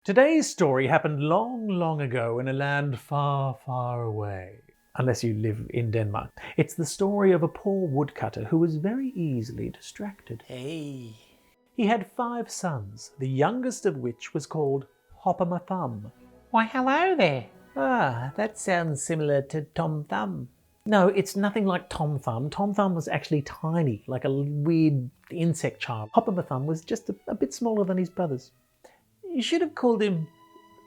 Today's story happened long, long ago in a land far, far away. Unless you live in Denmark. It's the story of a poor woodcutter who was very easily distracted. Hey. He had 5 sons, the youngest of which was called Hop o' My Thumb. Why, hello there. Ah, that sounds similar to Tom Thumb. No, it's nothing like Tom Thumb. Tom Thumb was actually tiny, like a weird insect child. Hop o' My Thumb was just a bit smaller than his brothers. You should have called him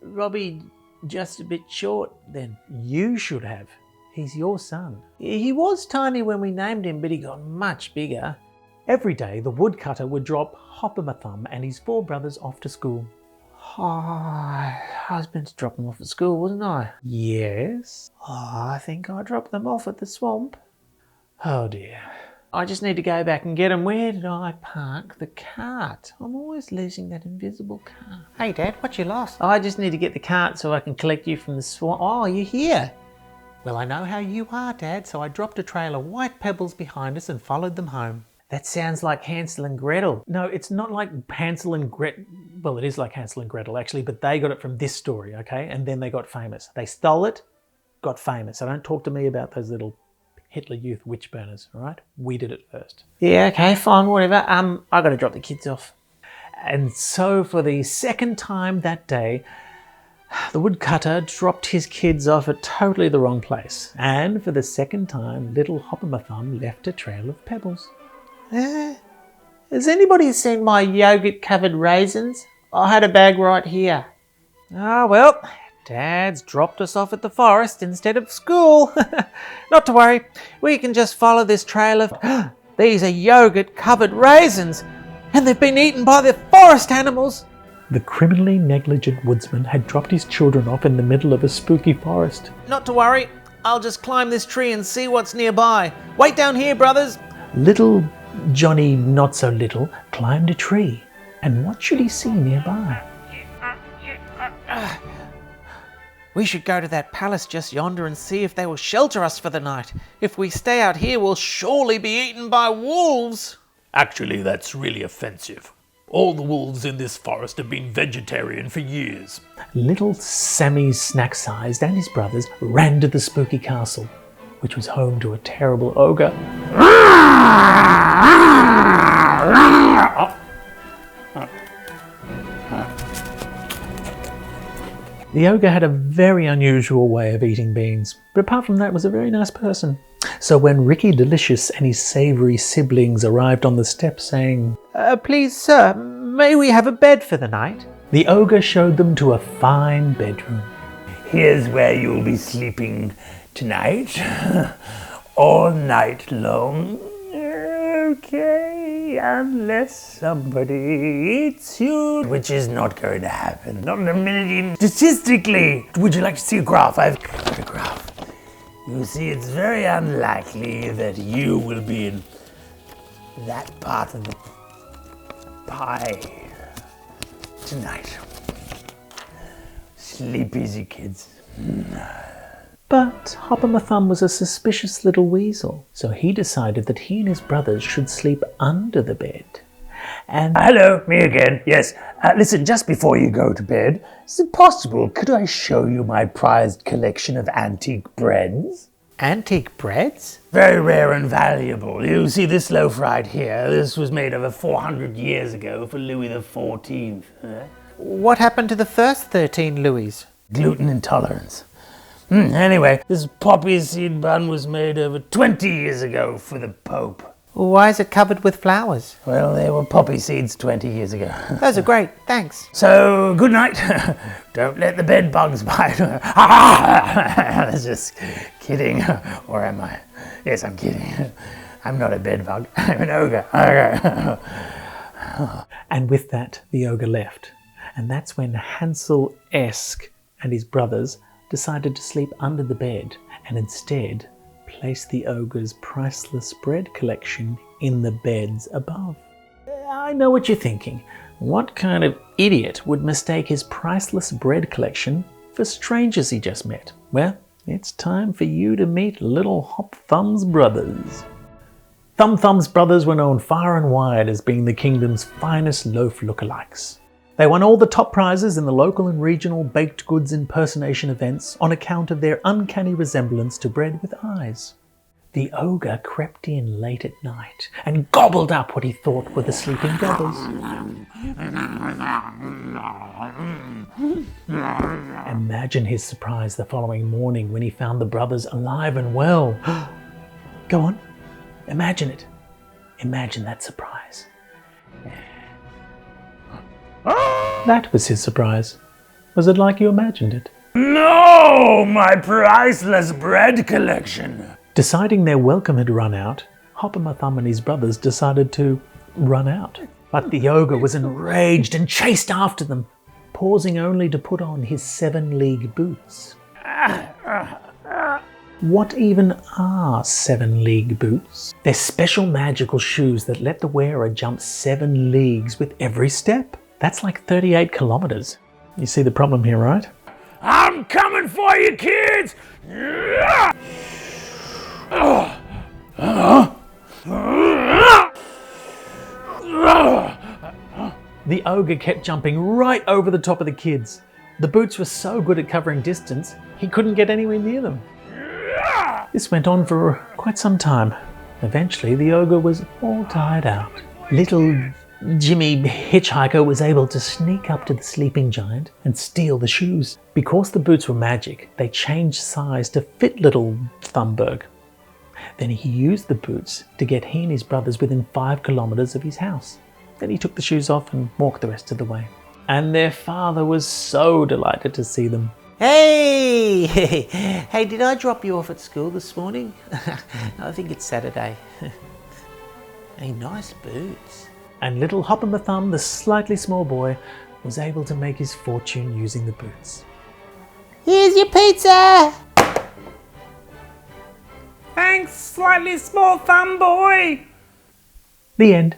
Robbie just a bit short then. You should have. He's your son. He was tiny when we named him, but he got much bigger. Every day the woodcutter would drop Hop o' My Thumb and his 4 brothers off to school. I was meant to drop them off at school, wasn't I? Yes? I think I dropped them off at the swamp. Oh dear. I just need to go back and get them. Where did I park the cart? I'm always losing that invisible cart. Hey Dad, what you lost? I just need to get the cart so I can collect you from the swamp. Oh, you're here. Well, I know how you are, Dad, so I dropped a trail of white pebbles behind us and followed them home. That sounds like Hansel and Gretel. No, it's not like Hansel and Gretel. Well, it is like Hansel and Gretel, actually, but they got it from this story, okay? And then they got famous. They stole it, got famous. So don't talk to me about those little Hitler Youth witch burners, all right? We did it first. Yeah, okay, fine, whatever. I got to drop the kids off. And so for the second time that day, the woodcutter dropped his kids off at totally the wrong place. And for the second time, little Hop o' My Thumb left a trail of pebbles. Has anybody seen my yogurt-covered raisins? I had a bag right here. Ah, well, Dad's dropped us off at the forest instead of school. Not to worry, we can just follow this trail of... These are yogurt-covered raisins, and they've been eaten by the forest animals. The criminally negligent woodsman had dropped his children off in the middle of a spooky forest. Not to worry, I'll just climb this tree and see what's nearby. Wait down here, brothers. Little Johnny Not So Little climbed a tree, and what should he see nearby? We should go to that palace just yonder and see if they will shelter us for the night. If we stay out here, we'll surely be eaten by wolves. Actually, that's really offensive. All the wolves in this forest have been vegetarian for years. Little Sammy Snack-Sized and his brothers ran to the spooky castle, which was home to a terrible ogre. The ogre had a very unusual way of eating beans, but apart from that was a very nice person. So when Ricky Delicious and his savoury siblings arrived on the steps saying, Please, sir, may we have a bed for the night? The ogre showed them to a fine bedroom. Here's where you'll be sleeping tonight, all night long. Okay, unless somebody eats you, which is not going to happen. Not in a minute. Statistically, would you like to see a graph? I've got a graph. You see, it's very unlikely that you will be in that part of the pie tonight. Sleep easy, kids. But Hop o' My Thumb was a suspicious little weasel, so he decided that he and his brothers should sleep under the bed. And hello, me again. Yes, listen, just before you go to bed, is it possible, could I show you my prized collection of antique breads? Antique breads? Very rare and valuable. You see this loaf right here? This was made over 400 years ago for Louis XIV. What happened to the first 13 Louis? Gluten intolerance. Anyway, this poppy seed bun was made over 20 years ago for the Pope. Why is it covered with flowers? Well, they were poppy seeds 20 years ago. Those are great, thanks. So, good night. Don't let the bed bugs bite. I was just kidding. Or am I? Yes, I'm kidding. I'm not a bed bug. I'm an ogre. And with that, the ogre left. And that's when Hansel-esque and his brothers decided to sleep under the bed and instead place the ogre's priceless bread collection in the beds above. I know what you're thinking. What kind of idiot would mistake his priceless bread collection for strangers he just met? Well, it's time for you to meet little Hop Thumb's brothers. Thumb Thumb's brothers were known far and wide as being the kingdom's finest loaf lookalikes. They won all the top prizes in the local and regional baked goods impersonation events on account of their uncanny resemblance to bread with eyes. The ogre crept in late at night and gobbled up what he thought were the sleeping brothers. Imagine his surprise the following morning when he found the brothers alive and well. Go on, imagine it. Imagine that surprise. That was his surprise. Was it like you imagined it? No, my priceless bread collection. Deciding their welcome had run out, Hop o' My Thumb and his brothers decided to run out. But the ogre was enraged and chased after them, pausing only to put on his 7-league boots. What even are 7-league boots? They're special magical shoes that let the wearer jump 7 leagues with every step. That's like 38 kilometers. You see the problem here, right? I'm coming for you, kids! The ogre kept jumping right over the top of the kids. The boots were so good at covering distance, he couldn't get anywhere near them. This went on for quite some time. Eventually, the ogre was all tired out. Little Jimmy Hitchhiker was able to sneak up to the sleeping giant and steal the shoes. Because the boots were magic, they changed size to fit little Thumberg. Then he used the boots to get he and his brothers within 5 kilometers of his house. Then he took the shoes off and walked the rest of the way. And their father was so delighted to see them. Hey! Hey, did I drop you off at school this morning? I think it's Saturday. Hey, nice boots. And little Hop o' My Thumb, the slightly small boy, was able to make his fortune using the boots. Here's your pizza! Thanks, slightly small thumb boy. The end.